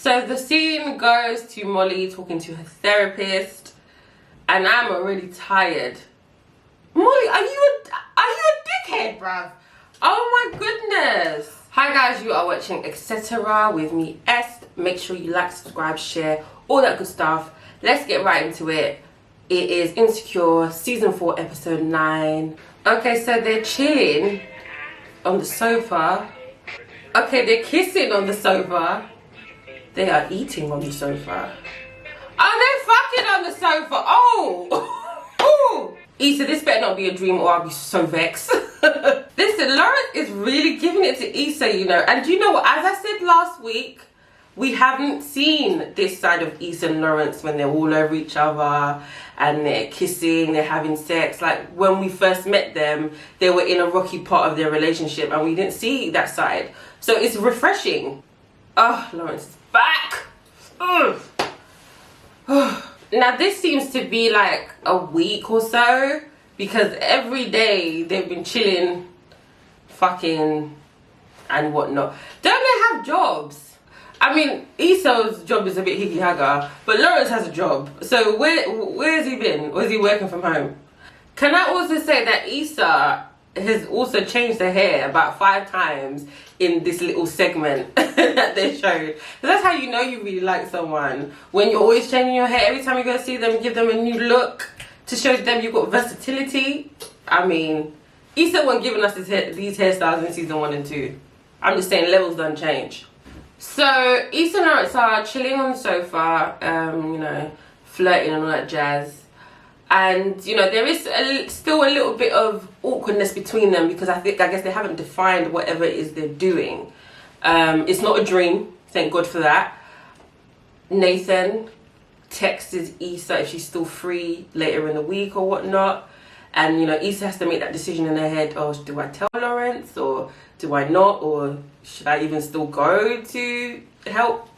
So the scene goes to Molly talking to her therapist, and I'm already tired. Molly, are you a dickhead, bruv? Oh my goodness. Hi guys, you are watching Etcetera with me, Est. Make sure you like, subscribe, share, all that good stuff. Let's get right into it. It is Insecure, season 4, episode 9. Okay, so they're chilling on the sofa. Okay, they're kissing on the sofa. They are eating on the sofa. Oh, they're fucking on the sofa. Oh! Issa, this better not be a dream or I'll be so vexed. Listen, Lawrence is really giving it to Issa, you know. And you know what? As I said last week, we haven't seen this side of Issa and Lawrence when they're all over each other and they're kissing, they're having sex. Like, when we first met them, they were in a rocky part of their relationship and we didn't see that side. So it's refreshing. Oh, Lawrence is back. Now, this seems to be like a week or so because every day they've been chilling, fucking, and whatnot. Don't they have jobs? I mean, Issa's job is a bit higgy-hagga, but Lawrence has a job. So where has he been? Or is he working from home? Can I also say that Issa has also changed her hair about 5 times in this little segment that they showed? That's how you know you really like someone. When you're always changing your hair, every time you go see them, give them a new look to show them you've got versatility. I mean, Issa wasn't giving us these hairstyles in season 1 and 2. I'm just saying, levels don't change. So Issa and Lawrence are chilling on the sofa, you know, flirting and all that jazz. And, you know, there is still a little bit of awkwardness between them because I guess they haven't defined whatever it is they're doing. It's not a dream, thank God for that. Nathan texts Issa if she's still free later in the week or whatnot. And, you know, Issa has to make that decision in her head. Oh, do I tell Lawrence or do I not? Or should I even still go to help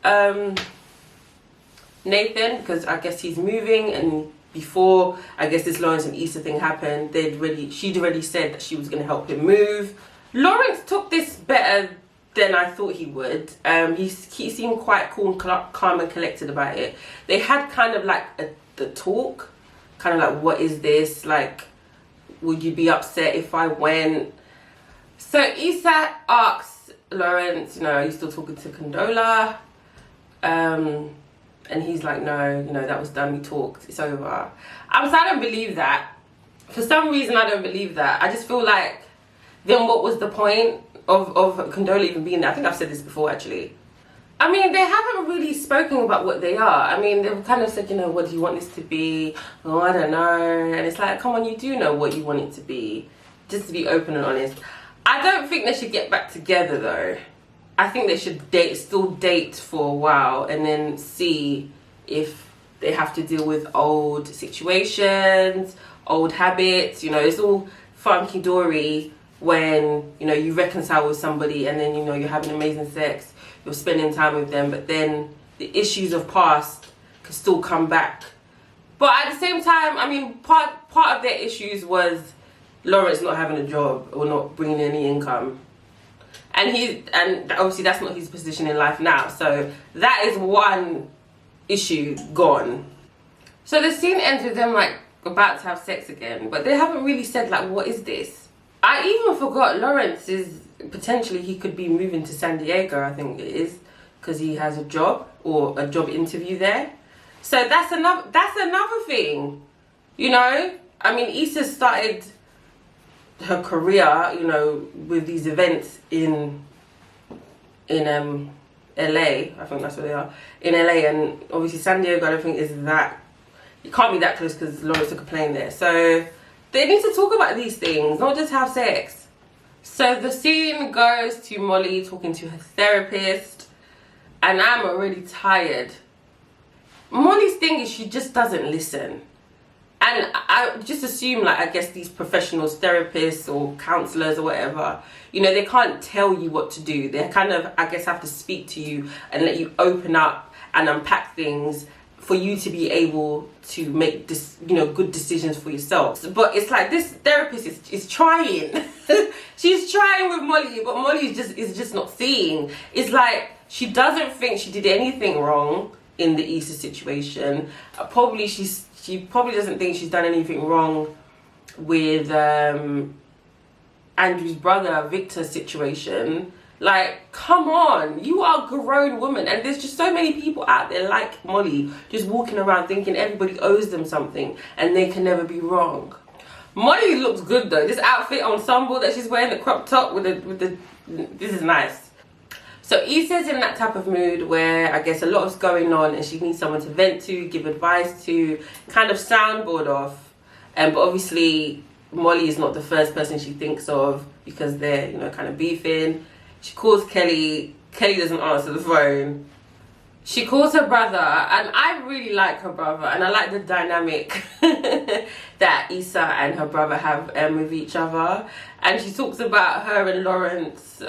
Nathan? Because I guess he's moving, and before I guess this Lawrence and Issa thing happened, she'd already said that she was going to help him move. Lawrence took this better than I thought he would. He seemed quite cool and calm and collected about it. They had kind of like the talk, kind of like, what is this? Like, would you be upset if I went? So Issa asks Lawrence, you know, are you still talking to Condola? And he's like, no, you know, that was done, we talked, it's over. I don't believe that. For some reason, I don't believe that. I just feel like, then what was the point of Condola even being there? I think I've said this before, actually. I mean, they haven't really spoken about what they are. I mean, they've kind of said, you know, what do you want this to be? Oh, I don't know. And it's like, come on, you do know what you want it to be. Just to be open and honest. I don't think they should get back together, though. I think they should still date for a while and then see if they have to deal with old situations, old habits. You know, it's all funky-dory when, you know, you reconcile with somebody and then, you know, you're having amazing sex, you're spending time with them, but then the issues of past can still come back. But at the same time, I mean, part of their issues was Lawrence not having a job or not bringing any income. And obviously that's not his position in life now. So that is one issue gone. So the scene ends with them like about to have sex again, but they haven't really said like, what is this? I even forgot Lawrence is potentially, he could be moving to San Diego, I think it is, because he has a job or a job interview there. So that's another thing, you know. I mean, Issa started her career, you know, with these events in LA. I think that's where they are, in LA. And obviously San Diego, I don't think is that, it can't be that close because Lawrence took a plane there. So they need to talk about these things, not just have sex. So the scene goes to Molly talking to her therapist, and I'm already tired. Molly's thing is she just doesn't listen. And I just assume, like, I guess these professionals, therapists or counselors or whatever, you know, they can't tell you what to do. They kind of, I guess, have to speak to you and let you open up and unpack things for you to be able to make this, you know, good decisions for yourself. But it's like this therapist is trying. She's trying with Molly, but Molly is just not seeing. It's like She doesn't think she did anything wrong in the Issa situation. She probably doesn't think she's done anything wrong with Andrew's brother Victor's situation. Like, come on, you are a grown woman, and there's just so many people out there like Molly just walking around thinking everybody owes them something and they can never be wrong. Molly looks good though. This outfit ensemble that she's wearing, the crop top with the this is nice. So Issa's in that type of mood where I guess a lot is going on and she needs someone to vent to, give advice to, kind of soundboard off. But obviously Molly is not the first person she thinks of because they're, you know, kind of beefing. She calls Kelly. Kelly doesn't answer the phone. She calls her brother, and I really like her brother, and I like the dynamic that Issa and her brother have with each other. And she talks about her and Lawrence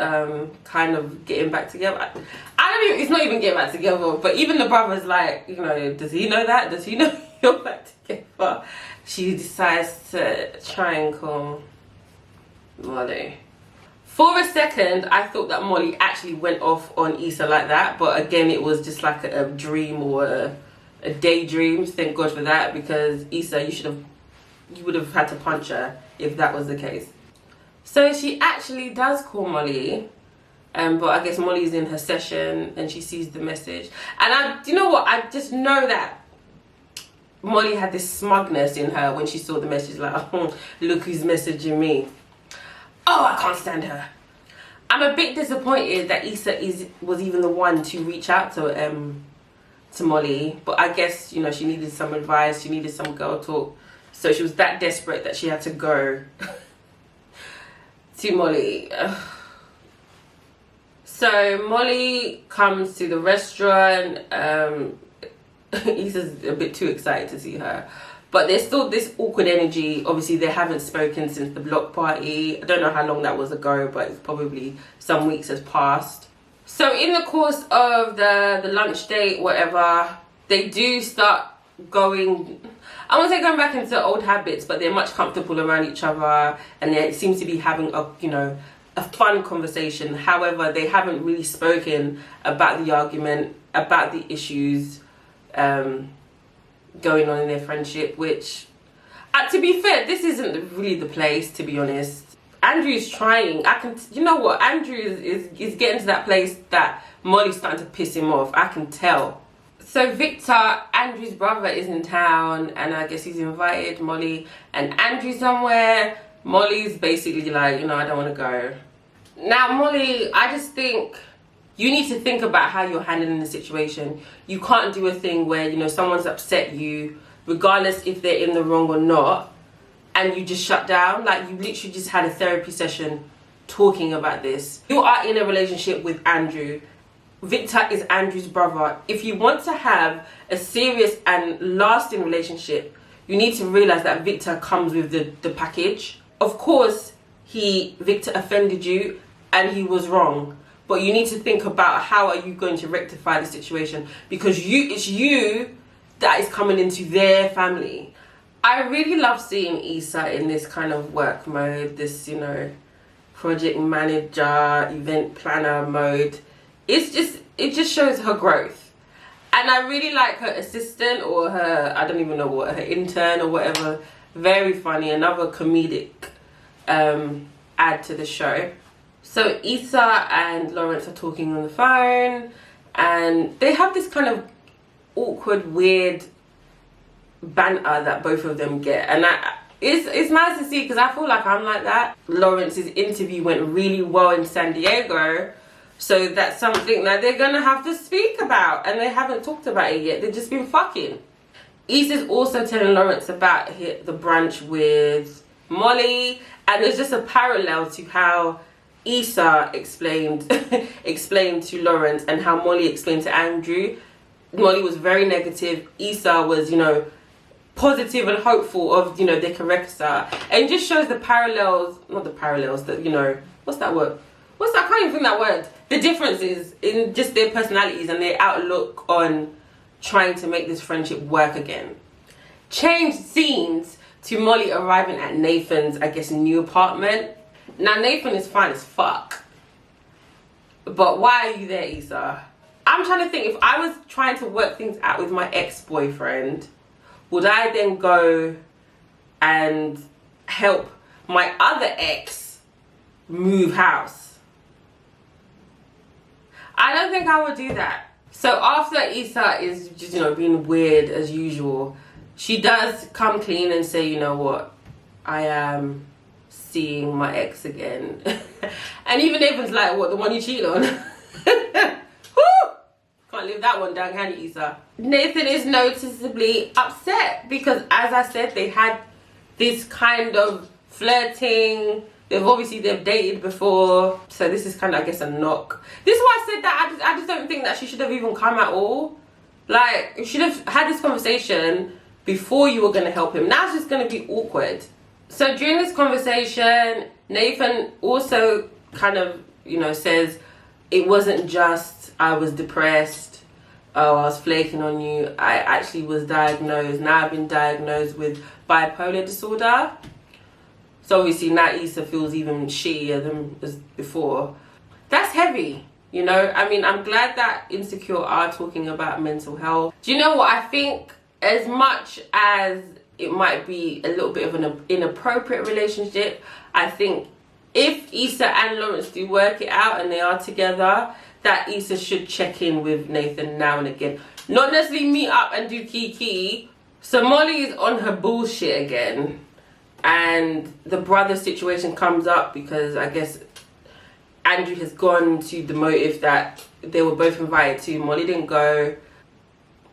kind of getting back together. It's not even getting back together, but even the brother's like, you know, does he know that? Does he know you're back together? She decides to try and call Molly. For a second, I thought that Molly actually went off on Issa like that, but again, it was just like a dream or a daydream. Thank God for that, because Issa, you would have had to punch her if that was the case. So she actually does call Molly, but I guess Molly's in her session and she sees the message. And you know what? I just know that Molly had this smugness in her when she saw the message, like, oh, look who's messaging me. Oh, I can't stand her. I'm a bit disappointed that Issa was even the one to reach out to Molly, but I guess, you know, she needed some advice, she needed some girl talk, so she was that desperate that she had to go to Molly. So Molly comes to the restaurant. Issa's a bit too excited to see her. But there's still this awkward energy. Obviously, they haven't spoken since the block party. I don't know how long that was ago, but it's probably some weeks has passed. So in the course of the lunch date, whatever, they do start going, I won't say going back into old habits, but they're much comfortable around each other, and they seem to be having a fun conversation. However, they haven't really spoken about the argument, about the issues going on in their friendship, which to be fair, this isn't really the place, to be honest. Andrew's trying. You know what, Andrew is getting to that place that Molly's starting to piss him off. I can tell. So Victor, Andrew's brother, is in town, and I guess he's invited Molly and Andrew somewhere. Molly's basically like, you know, I don't want to go. Now Molly, I just think you need to think about how you're handling the situation. You can't do a thing where, you know, someone's upset you, regardless if they're in the wrong or not, and you just shut down. Like, you literally just had a therapy session talking about this. You are in a relationship with Andrew. Victor is Andrew's brother. If you want to have a serious and lasting relationship, you need to realize that Victor comes with the package. Of course, Victor offended you and he was wrong. But you need to think about how are you going to rectify the situation, because it's you that is coming into their family. I really love seeing Issa in this kind of work mode, this, you know, project manager, event planner mode. It just shows her growth. And I really like her assistant, or her, I don't even know what, her intern or whatever. Very funny, another comedic add to the show. So Issa and Lawrence are talking on the phone, and they have this kind of awkward, weird banter that both of them get, and it's nice to see, because I feel like I'm like that. Lawrence's interview went really well in San Diego, so that's something that they're gonna have to speak about, and they haven't talked about it yet. They've just been fucking. Issa's also telling Lawrence about the brunch with Molly, and there's just a parallel to how Issa explained to Lawrence and how Molly explained to Andrew. Molly was very negative. Issa was, you know, positive and hopeful of, you know, their character. And it just shows the parallels, not the parallels, that, you know, what's that word? I can't even think that word. The differences in just their personalities and their outlook on trying to make this friendship work again. Changed scenes to Molly arriving at Nathan's, I guess, new apartment. Now, Nathan is fine as fuck. But why are you there, Issa? I'm trying to think, if I was trying to work things out with my ex-boyfriend, would I then go and help my other ex move house? I don't think I would do that. So after Issa is just, you know, being weird as usual, she does come clean and say, you know what, I am seeing my ex again. And even Nathan's like, what, the one you cheated on? Can't live that one down, can you, Issa? Nathan is noticeably upset because, as I said, they had this kind of flirting. They've dated before, so this is kind of, I guess, a knock. This is why I said that I just don't think that she should have even come at all. Like, you should have had this conversation before you were going to help him. Now it's just going to be awkward. So during this conversation, Nathan also kind of, you know, says, it wasn't just I was depressed, oh, I was flaking on you. I actually was diagnosed. Now I've been diagnosed with bipolar disorder. So obviously now Issa feels even shittier than as before. That's heavy, you know? I mean, I'm glad that Insecure are talking about mental health. Do you know what? I think as much as it might be a little bit of an inappropriate relationship, I think if Issa and Lawrence do work it out and they are together, that Issa should check in with Nathan now and again. Not necessarily meet up and do kiki. So Molly is on her bullshit again. And the brother situation comes up because I guess Andrew has gone to the motive that they were both invited to. Molly didn't go.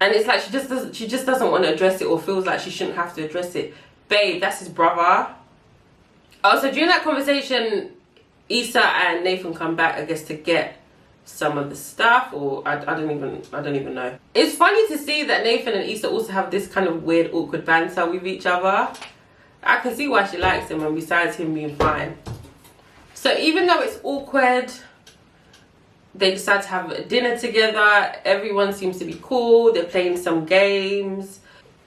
And it's like she just doesn't want to address it, or feels like she shouldn't have to address it. Babe, that's his brother. Oh, so during that conversation, Issa and Nathan come back, I guess, to get some of the stuff, or I don't even know. It's funny to see that Nathan and Issa also have this kind of weird, awkward banter with each other. I can see why she likes him, and besides him being fine. So even though it's awkward, they decide to have a dinner together. Everyone seems to be cool. They're playing some games,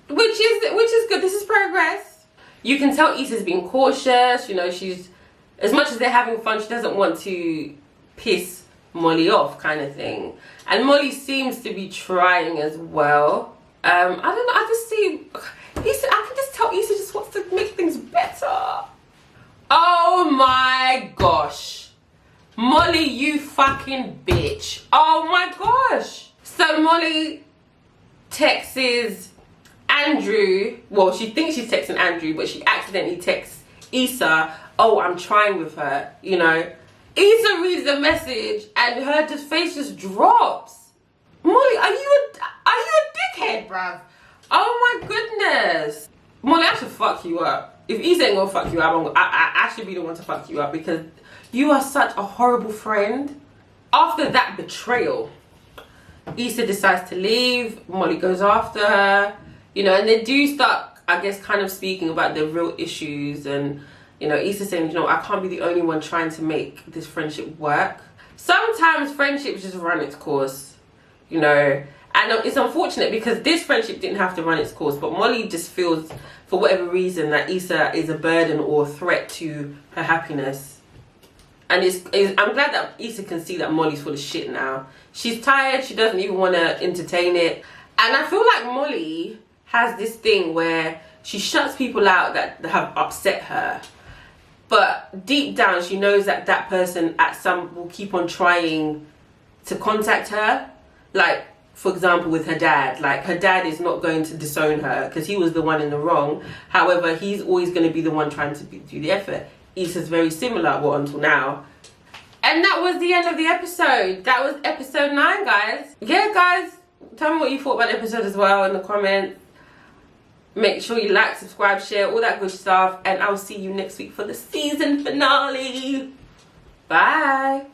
which is good. This is progress. You can tell Issa's being cautious. You know, she's, as much as they're having fun, she doesn't want to piss Molly off, kind of thing. And Molly seems to be trying as well. I don't know. I just see Issa. I can just tell Issa just wants to make things better. Oh my gosh. Molly, you fucking bitch. Oh my gosh. So Molly texts Andrew. Well, she thinks she's texting Andrew, but she accidentally texts Issa. Oh, I'm trying with her, you know. Issa reads the message and her face just drops. Molly, are you a dickhead, bruv? Oh my goodness. Molly, I should fuck you up. If Issa ain't gonna fuck you up, I should be the one to fuck you up, because you are such a horrible friend. After that betrayal, Issa decides to leave. Molly goes after her, you know, and they do start, I guess, kind of speaking about their real issues. And, you know, Issa saying, you know, I can't be the only one trying to make this friendship work. Sometimes friendships just run its course, you know. And it's unfortunate because this friendship didn't have to run its course, but Molly just feels, for whatever reason, that Issa is a burden or a threat to her happiness. And I'm glad that Issa can see that Molly's full of shit now. She's tired, she doesn't even want to entertain it. And I feel like Molly has this thing where she shuts people out that have upset her. But deep down, she knows that that person will keep on trying to contact her. Like, for example, with her dad. Like, her dad is not going to disown her because he was the one in the wrong. However, he's always going to be the one trying to do the effort. Issa's very similar, well, until now. And that was the end of the episode. That was episode 9, guys. Yeah, guys, tell me what you thought about the episode as well in the comments. Make sure you like, subscribe, share, all that good stuff. And I'll see you next week for the season finale. Bye.